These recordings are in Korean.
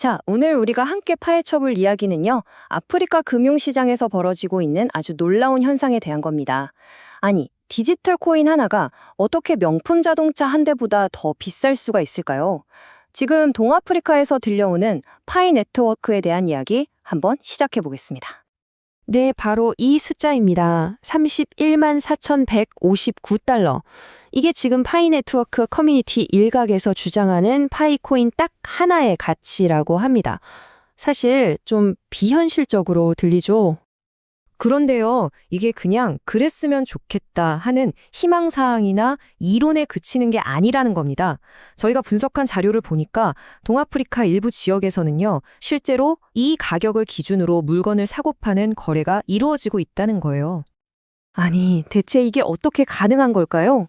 자, 오늘 우리가 함께 파헤쳐볼 이야기는요, 아프리카 금융시장에서 벌어지고 있는 아주 놀라운 현상에 대한 겁니다. 아니, 디지털 코인 하나가 어떻게 명품 자동차 한 대보다 더 비쌀 수가 있을까요? 지금 동아프리카에서 들려오는 파이 네트워크에 대한 이야기 한번 시작해 보겠습니다. 네, 바로 이 숫자입니다. 31만 4,159달러. 이게 지금 파이 네트워크 커뮤니티 일각에서 주장하는 파이코인 딱 하나의 가치라고 합니다. 사실 좀 비현실적으로 들리죠? 그런데요, 이게 그냥 그랬으면 좋겠다 하는 희망사항이나 이론에 그치는 게 아니라는 겁니다. 저희가 분석한 자료를 보니까 동아프리카 일부 지역에서는요, 실제로 이 가격을 기준으로 물건을 사고 파는 거래가 이루어지고 있다는 거예요. 아니, 대체 이게 어떻게 가능한 걸까요?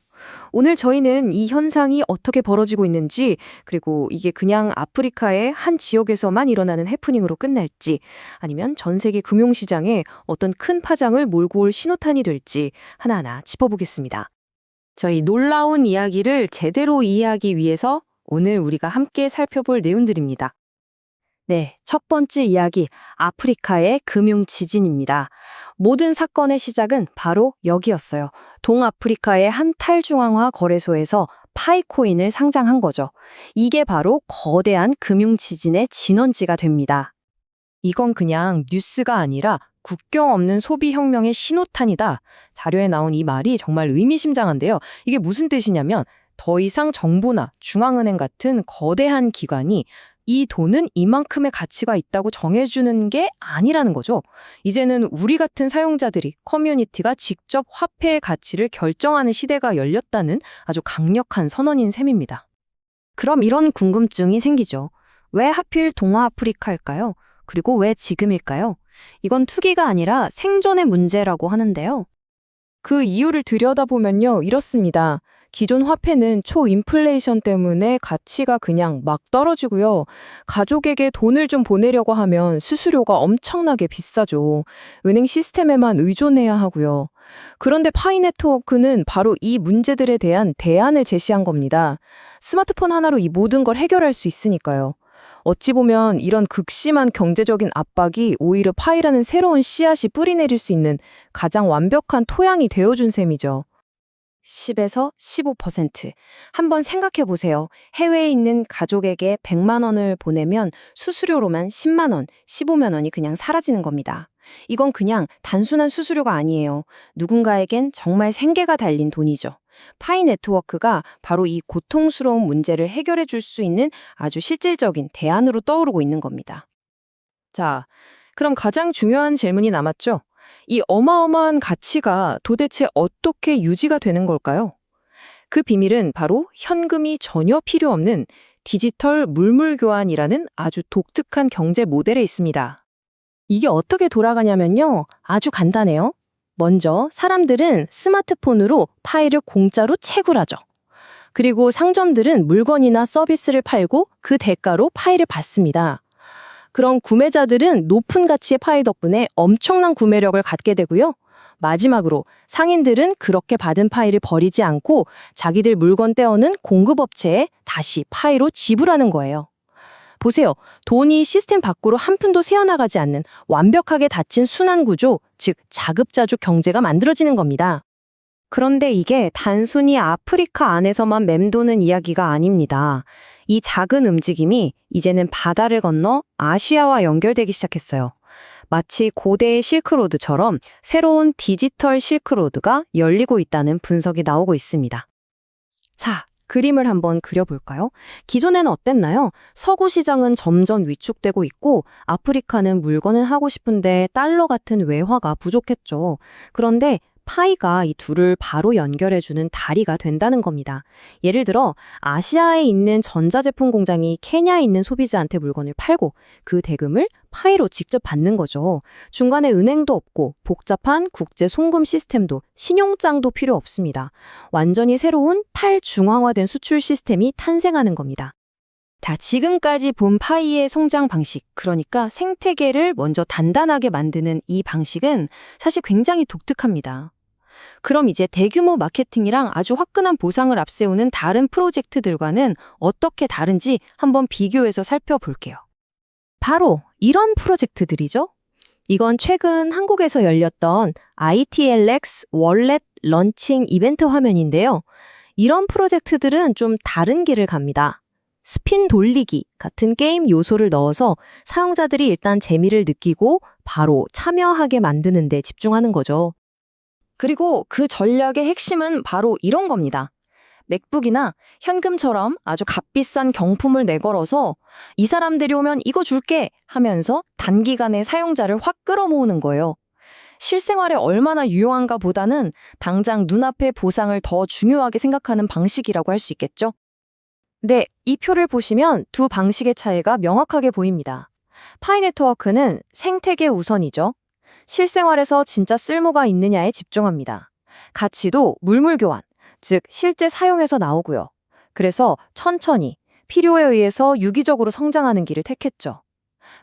오늘 저희는 이 현상이 어떻게 벌어지고 있는지, 그리고 이게 그냥 아프리카의 한 지역에서만 일어나는 해프닝으로 끝날지, 아니면 전 세계 금융시장에 어떤 큰 파장을 몰고 올 신호탄이 될지 하나하나 짚어보겠습니다. 저희 놀라운 이야기를 제대로 이해하기 위해서 오늘 우리가 함께 살펴볼 내용들입니다. 네, 첫 번째 이야기, 아프리카의 금융 지진입니다. 모든 사건의 시작은 바로 여기였어요. 동아프리카의 한 탈중앙화 거래소에서 파이코인을 상장한 거죠. 이게 바로 거대한 금융 지진의 진원지가 됩니다. 이건 그냥 뉴스가 아니라 국경 없는 소비 혁명의 신호탄이다. 자료에 나온 이 말이 정말 의미심장한데요. 이게 무슨 뜻이냐면 더 이상 정부나 중앙은행 같은 거대한 기관이 이 돈은 이만큼의 가치가 있다고 정해주는 게 아니라는 거죠. 이제는 우리 같은 사용자들이, 커뮤니티가 직접 화폐의 가치를 결정하는 시대가 열렸다는 아주 강력한 선언인 셈입니다. 그럼 이런 궁금증이 생기죠. 왜 하필 동아아프리카일까요? 그리고 왜 지금일까요? 이건 투기가 아니라 생존의 문제라고 하는데요. 그 이유를 들여다보면요, 이렇습니다. 기존 화폐는 초인플레이션 때문에 가치가 그냥 막 떨어지고요. 가족에게 돈을 좀 보내려고 하면 수수료가 엄청나게 비싸죠. 은행 시스템에만 의존해야 하고요. 그런데 파이 네트워크는 바로 이 문제들에 대한 대안을 제시한 겁니다. 스마트폰 하나로 이 모든 걸 해결할 수 있으니까요. 어찌 보면 이런 극심한 경제적인 압박이 오히려 파이라는 새로운 씨앗이 뿌리내릴 수 있는 가장 완벽한 토양이 되어준 셈이죠. 10에서 15%. 한번 생각해 보세요. 해외에 있는 가족에게 100만 원을 보내면 수수료로만 10만 원, 15만 원이 그냥 사라지는 겁니다. 이건 그냥 단순한 수수료가 아니에요. 누군가에겐 정말 생계가 달린 돈이죠. 파이 네트워크가 바로 이 고통스러운 문제를 해결해 줄 수 있는 아주 실질적인 대안으로 떠오르고 있는 겁니다. 자, 그럼 가장 중요한 질문이 남았죠? 이 어마어마한 가치가 도대체 어떻게 유지가 되는 걸까요? 그 비밀은 바로 현금이 전혀 필요 없는 디지털 물물교환이라는 아주 독특한 경제 모델에 있습니다. 이게 어떻게 돌아가냐면요. 아주 간단해요. 먼저 사람들은 스마트폰으로 파일을 공짜로 채굴하죠. 그리고 상점들은 물건이나 서비스를 팔고 그 대가로 파일을 받습니다. 그럼 구매자들은 높은 가치의 파이 덕분에 엄청난 구매력을 갖게 되고요. 마지막으로 상인들은 그렇게 받은 파이를 버리지 않고 자기들 물건 떼어는 공급업체에 다시 파이로 지불하는 거예요. 보세요. 돈이 시스템 밖으로 한 푼도 새어나가지 않는 완벽하게 닫힌 순환 구조, 즉 자급자족 경제가 만들어지는 겁니다. 그런데 이게 단순히 아프리카 안에서만 맴도는 이야기가 아닙니다. 이 작은 움직임이 이제는 바다를 건너 아시아와 연결되기 시작했어요. 마치 고대의 실크로드처럼 새로운 디지털 실크로드가 열리고 있다는 분석이 나오고 있습니다. 자, 그림을 한번 그려볼까요? 기존에는 어땠나요? 서구 시장은 점점 위축되고 있고 아프리카는 물건을 하고 싶은데 달러 같은 외화가 부족했죠. 그런데 파이가 이 둘을 바로 연결해주는 다리가 된다는 겁니다. 예를 들어 아시아에 있는 전자제품 공장이 케냐에 있는 소비자한테 물건을 팔고 그 대금을 파이로 직접 받는 거죠. 중간에 은행도 없고 복잡한 국제 송금 시스템도 신용장도 필요 없습니다. 완전히 새로운 탈중앙화된 수출 시스템이 탄생하는 겁니다. 자, 지금까지 본 파이의 성장 방식, 그러니까 생태계를 먼저 단단하게 만드는 이 방식은 사실 굉장히 독특합니다. 그럼 이제 대규모 마케팅이랑 아주 화끈한 보상을 앞세우는 다른 프로젝트들과는 어떻게 다른지 한번 비교해서 살펴볼게요. 바로 이런 프로젝트들이죠. 이건 최근 한국에서 열렸던 ITLX 월렛 런칭 이벤트 화면인데요. 이런 프로젝트들은 좀 다른 길을 갑니다. 스핀 돌리기 같은 게임 요소를 넣어서 사용자들이 일단 재미를 느끼고 바로 참여하게 만드는 데 집중하는 거죠. 그리고 그 전략의 핵심은 바로 이런 겁니다. 맥북이나 현금처럼 아주 값비싼 경품을 내걸어서 이 사람들이 오면 이거 줄게 하면서 단기간에 사용자를 확 끌어모으는 거예요. 실생활에 얼마나 유용한가 보다는 당장 눈앞의 보상을 더 중요하게 생각하는 방식이라고 할 수 있겠죠? 네, 이 표를 보시면 두 방식의 차이가 명확하게 보입니다. 파이 네트워크는 생태계 우선이죠. 실생활에서 진짜 쓸모가 있느냐에 집중합니다. 가치도 물물 교환, 즉 실제 사용에서 나오고요. 그래서 천천히 필요에 의해서 유기적으로 성장하는 길을 택했죠.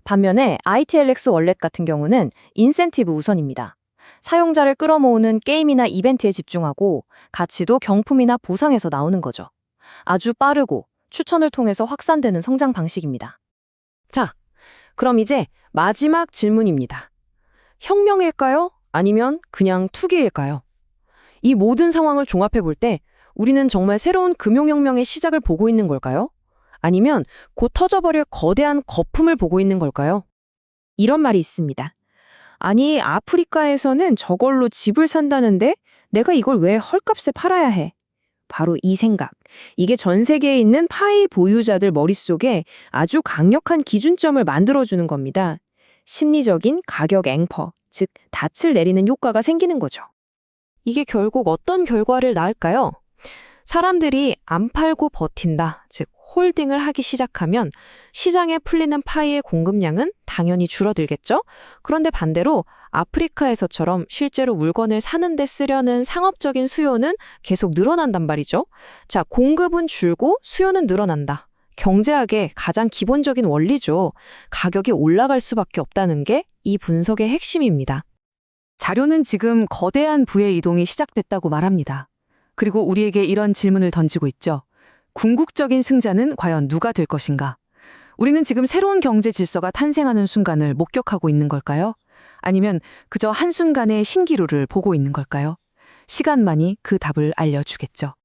반면에 ITLX 월렛 같은 경우는 인센티브 우선입니다. 사용자를 끌어모으는 게임이나 이벤트에 집중하고 가치도 경품이나 보상에서 나오는 거죠. 아주 빠르고 추천을 통해서 확산되는 성장 방식입니다. 자, 그럼 이제 마지막 질문입니다. 혁명일까요? 아니면 그냥 투기일까요? 이 모든 상황을 종합해 볼 때 우리는 정말 새로운 금융혁명의 시작을 보고 있는 걸까요? 아니면 곧 터져버릴 거대한 거품을 보고 있는 걸까요? 이런 말이 있습니다. 아니, 아프리카에서는 저걸로 집을 산다는데 내가 이걸 왜 헐값에 팔아야 해? 바로 이 생각. 이게 전 세계에 있는 파이 보유자들 머릿속에 아주 강력한 기준점을 만들어주는 겁니다. 심리적인 가격 앵퍼, 즉 닻을 내리는 효과가 생기는 거죠. 이게 결국 어떤 결과를 낳을까요? 사람들이 안 팔고 버틴다, 즉 홀딩을 하기 시작하면 시장에 풀리는 파이의 공급량은 당연히 줄어들겠죠? 그런데 반대로 아프리카에서처럼 실제로 물건을 사는 데 쓰려는 상업적인 수요는 계속 늘어난단 말이죠. 자, 공급은 줄고 수요는 늘어난다. 경제학의 가장 기본적인 원리죠. 가격이 올라갈 수밖에 없다는 게 이 분석의 핵심입니다. 자료는 지금 거대한 부의 이동이 시작됐다고 말합니다. 그리고 우리에게 이런 질문을 던지고 있죠. 궁극적인 승자는 과연 누가 될 것인가? 우리는 지금 새로운 경제 질서가 탄생하는 순간을 목격하고 있는 걸까요? 아니면 그저 한순간의 신기루를 보고 있는 걸까요? 시간만이 그 답을 알려주겠죠.